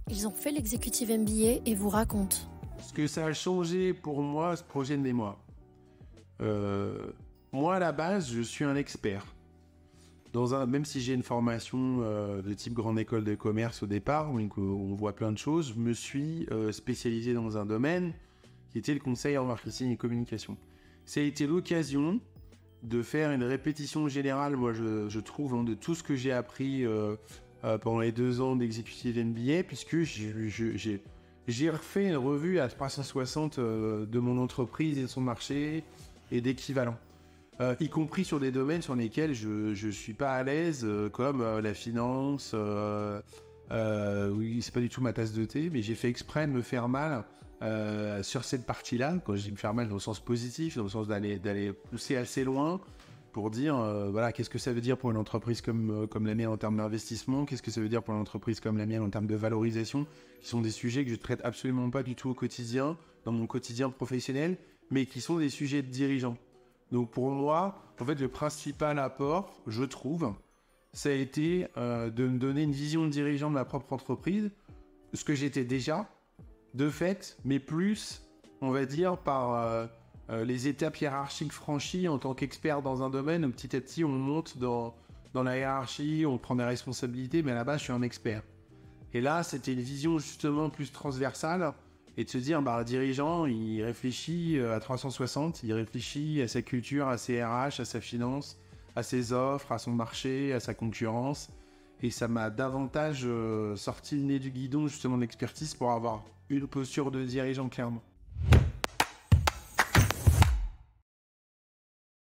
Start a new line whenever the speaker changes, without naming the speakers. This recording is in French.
Ils ont fait l'executive MBA et vous racontent.
Ce que ça a changé pour moi, ce projet de mémoire. Moi, à la base, je suis un expert. Même si j'ai une formation de type grande école de commerce au départ, donc on voit plein de choses, je me suis spécialisé dans un domaine qui était le conseil en marketing et communication. Ça a été l'occasion de faire une répétition générale, moi je trouve, de tout ce que j'ai appris pendant les 2 ans d'executive MBA, puisque j'ai refait une revue à 360 de mon entreprise et de son marché et d'équivalents. Y compris sur des domaines sur lesquels je suis pas à l'aise, comme la finance. Oui, c'est pas du tout ma tasse de thé, mais j'ai fait exprès de me faire mal sur cette partie-là. Quand je dis me faire mal dans le sens positif, dans le sens d'aller pousser assez loin pour dire, voilà, qu'est-ce que ça veut dire pour une entreprise comme la mienne en termes d'investissement, qu'est-ce que ça veut dire pour une entreprise comme la mienne en termes de valorisation, qui sont des sujets que je traite absolument pas du tout au quotidien, dans mon quotidien professionnel, mais qui sont des sujets de dirigeants. Donc pour moi, en fait, le principal apport, je trouve, ça a été de me donner une vision de dirigeant de ma propre entreprise, ce que j'étais déjà, de fait, mais plus, on va dire, par les étapes hiérarchiques franchies en tant qu'expert dans un domaine, où petit à petit, on monte dans la hiérarchie, on prend des responsabilités, mais à la base, je suis un expert. Et là, c'était une vision justement plus transversale, et de se dire, un dirigeant, il réfléchit à 360, il réfléchit à sa culture, à ses RH, à sa finance, à ses offres, à son marché, à sa concurrence. Et ça m'a davantage sorti le nez du guidon, justement, d'expertise pour avoir une posture de dirigeant, clairement.